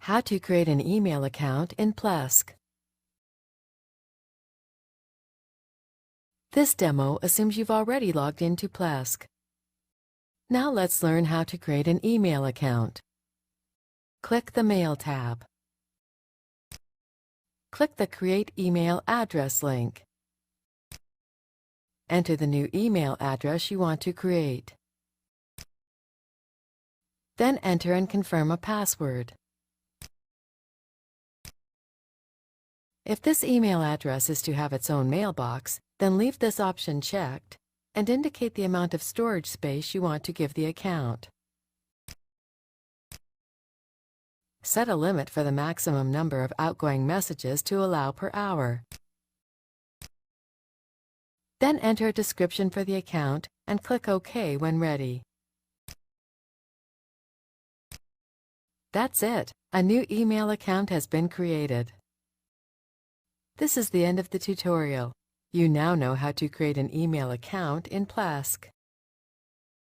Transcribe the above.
How to create an email account in Plesk. This demo assumes you've already logged into Plesk. Now let's learn how to create an email account. Click the Mail tab. Click the Create Email Address link. Enter the new email address you want to create. Then enter and confirm a password. If this email address is to have its own mailbox, then leave this option checked and indicate the amount of storage space you want to give the account. Set a limit for the maximum number of outgoing messages to allow per hour. Then enter a description for the account and click OK when ready. That's it. A new email account has been created. This is the end of the tutorial. You now know how to create an email account in Plesk.